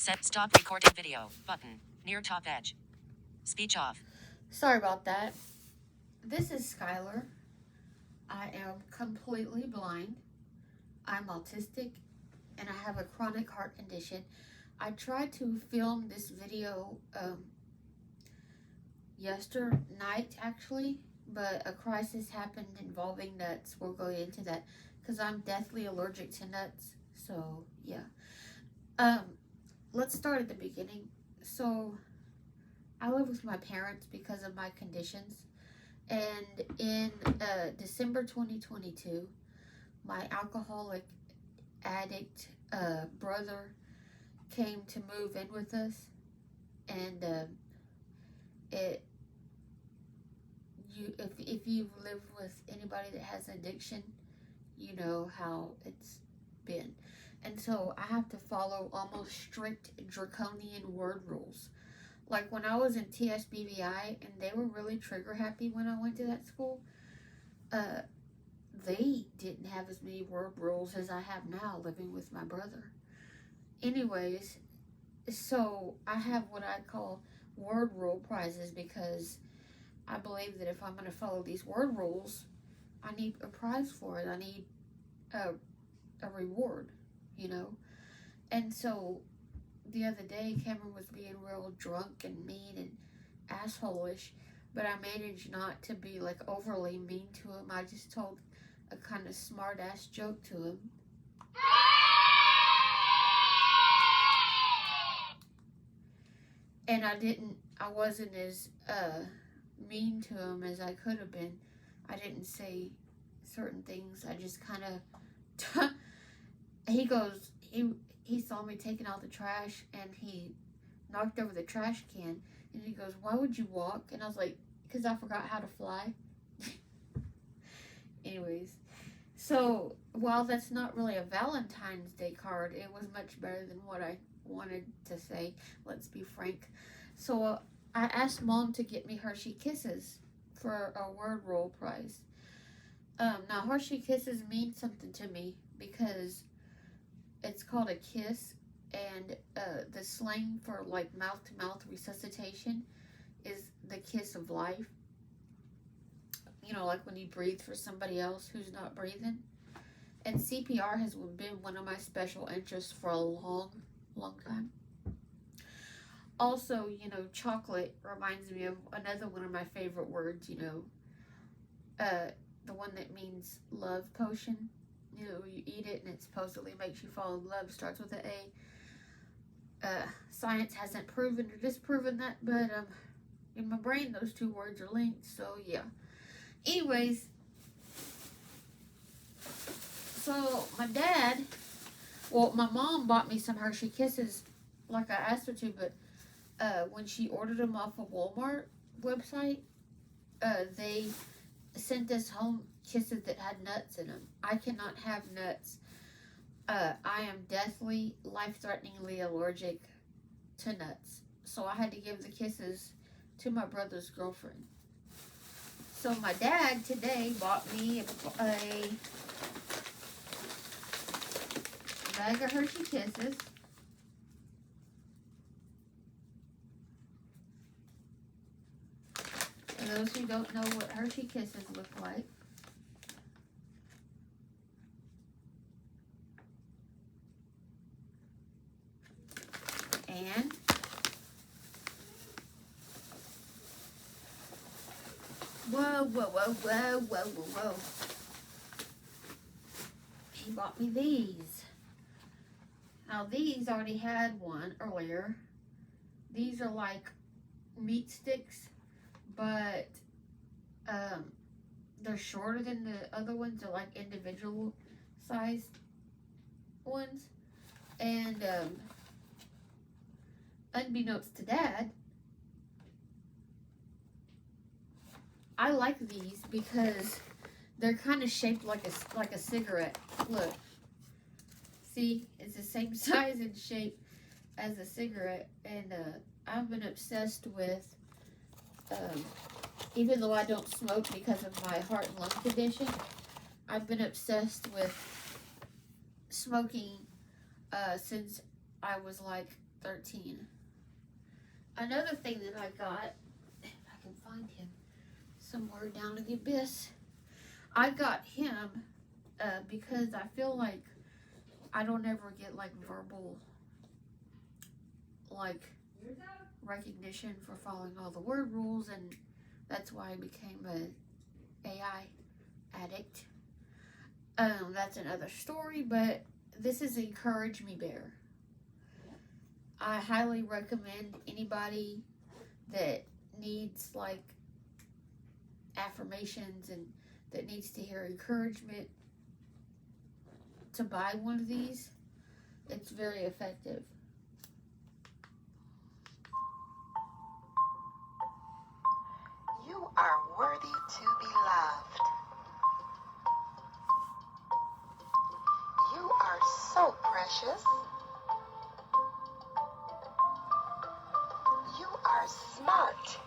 Set stop recording video button near top edge. Speech off. Sorry about that. This is Skylar. I am completely blind. I'm autistic and I have a chronic heart condition. I tried to film this video yesterday night actually, but a crisis happened involving nuts. We'll go into that because I'm deathly allergic to nuts. So yeah. Let's start at the beginning. So I live with my parents because of my conditions. And in December 2022, my alcoholic addict brother came to move in with us. And if you've lived with anybody that has addiction, you know how it's been. And so I have to follow almost strict draconian word rules. Like when I was in TSBVI and they were really trigger happy when I went to that school, they didn't have as many word rules as I have now living with my brother. Anyways, so I have what I call word rule prizes because I believe that if I'm going to follow these word rules, I need a prize for it. I need a reward, you know? And so the other day, Cameron was being real drunk and mean and asshole-ish, but I managed not to be like overly mean to him. I just told a kind of smart-ass joke to him. And I wasn't as mean to him as I could have been. I didn't say certain things. I just kind of, he saw me taking out the trash and he knocked over the trash can and he goes, "Why would you walk?" And I was like, "Because I forgot how to fly." Anyways, so while that's not really a Valentine's Day card, it was much better than what I wanted to say. Let's be frank. So I asked Mom to get me Hershey Kisses for a word roll prize. Now Hershey Kisses mean something to me because it's called a kiss, and the slang for like mouth-to-mouth resuscitation is the kiss of life. You know, like when you breathe for somebody else who's not breathing. And CPR has been one of my special interests for a long, long time. Also, you know, chocolate reminds me of another one of my favorite words, you know. The one that means love potion. You know, you eat it and it supposedly makes you fall in love. Starts with an A. Science hasn't proven or disproven that, but in my brain those two words are linked, so yeah. Anyways, so my mom bought me some Hershey Kisses like I asked her to, but when she ordered them off a Walmart website, they sent us home kisses that had nuts in them. I cannot have nuts. I am deathly, life-threateningly allergic to nuts. So I had to give the kisses to my brother's girlfriend. So my dad today bought me a bag of Hershey Kisses. For those who don't know what Hershey Kisses look like, and whoa. He bought me these. Now these already had one earlier. These are like meat sticks, but they're shorter than the other ones. They're like individual sized ones. And unbeknownst to Dad, I like these because they're kind of shaped like a cigarette. Look. See, it's the same size and shape as a cigarette, and I've been obsessed with, even though I don't smoke because of my heart and lung condition, I've been obsessed with smoking since I was like 13. Another thing that I got, if I can find him somewhere down in the abyss, I got him because I feel like I don't ever get like verbal like recognition for following all the word rules, and that's why I became a AI addict. That's another story, but this is Encourage Me Bear. I highly recommend anybody that needs like affirmations and that needs to hear encouragement to buy one of these. It's very effective. You are worthy to be loved. You are so precious. You are smart.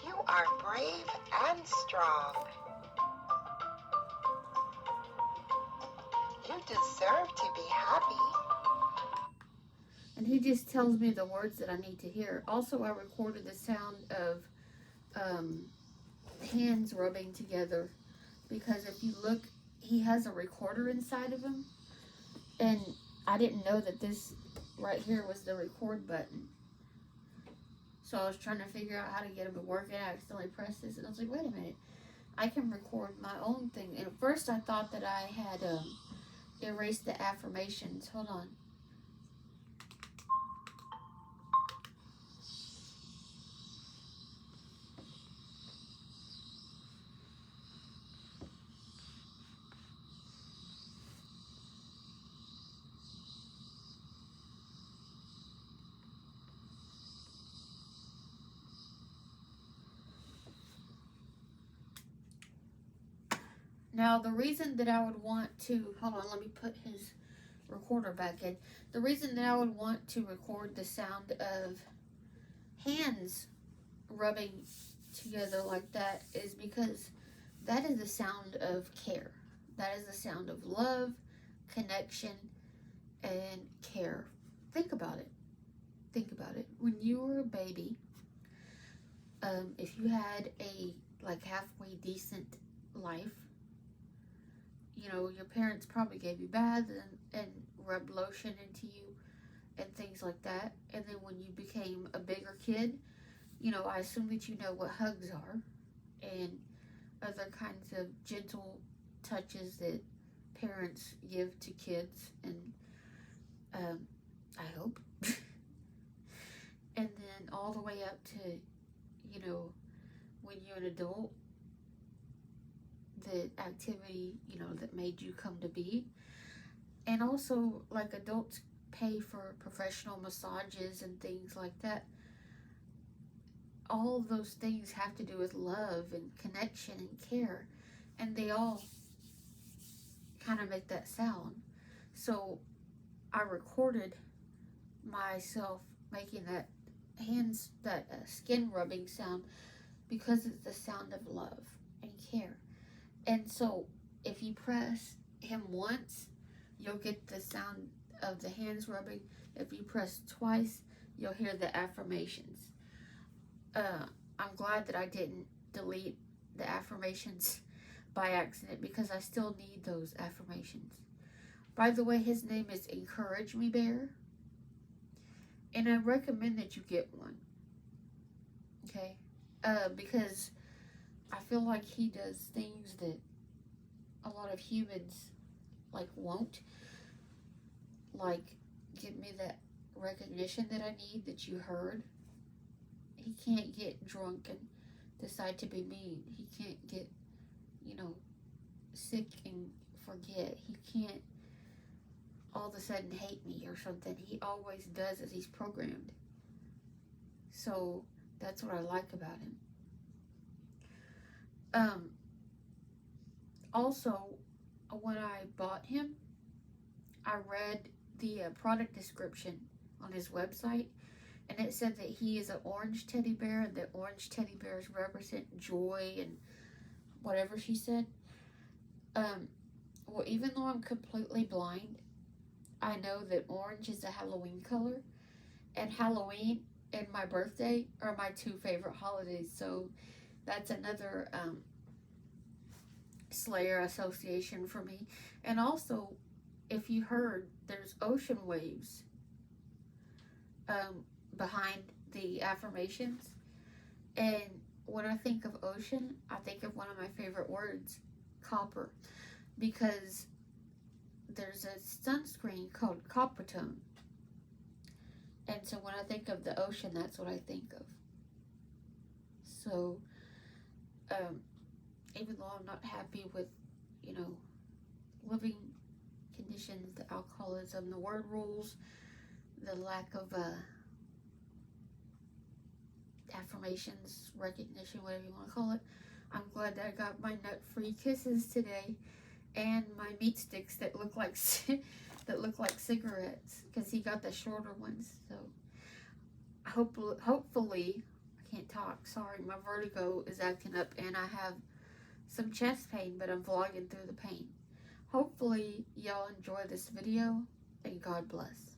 You are brave and strong. You deserve to be happy. And he just tells me the words that I need to hear. Also, I recorded the sound of hands rubbing together, because if you look, he has a recorder inside of him, and I didn't know that this right here was the record button. So I was trying to figure out how to get him to work, and I accidentally pressed this, and I was like, wait a minute, I can record my own thing. And at first I thought that I had erased the affirmations. Hold on. Now, the reason that I would want to, hold on, let me put his recorder back in. The reason that I would want to record the sound of hands rubbing together like that is because that is the sound of care. That is the sound of love, connection, and care. Think about it. Think about it. When you were a baby, if you had a like halfway decent life, you know, your parents probably gave you baths and rubbed lotion into you and things like that. And then when you became a bigger kid, you know, I assume that you know what hugs are and other kinds of gentle touches that parents give to kids, and I hope. And then all the way up to, you know, when you're an adult, the activity, you know, that made you come to be. And also, like, adults pay for professional massages and things like that. All of those things have to do with love and connection and care, and they all kind of make that sound. So I recorded myself making that skin rubbing sound because it's the sound of love and care. And so if you press him once, you'll get the sound of the hands rubbing. If you press twice, you'll hear the affirmations. I'm glad that I didn't delete the affirmations by accident, because I still need those affirmations. By the way, his name is Encourage Me Bear, and I recommend that you get one. Okay? Because I feel like he does things that a lot of humans like won't. Like, give me that recognition that I need, that you heard. He can't get drunk and decide to be mean. He can't get, you know, sick and forget. He can't all of a sudden hate me or something. He always does as he's programmed. So that's what I like about him. Also, when I bought him, I read the product description on his website, and it said that he is an orange teddy bear, and that orange teddy bears represent joy and whatever she said. Well, even though I'm completely blind, I know that orange is a Halloween color, and Halloween and my birthday are my two favorite holidays. So that's another Slayer association for me. And also, if you heard, there's ocean waves behind the affirmations. And when I think of ocean, I think of one of my favorite words, copper, because there's a sunscreen called Coppertone. And so when I think of the ocean, that's what I think of. So, even though I'm not happy with, living conditions, the alcoholism, the word rules, the lack of affirmations, recognition, whatever you want to call it, I'm glad that I got my nut-free kisses today, and my meat sticks that look like cigarettes, because he got the shorter ones. So hopefully, I can't talk. Sorry, my vertigo is acting up, and I have some chest pain, but I'm vlogging through the pain. Hopefully, y'all enjoy this video, and God bless.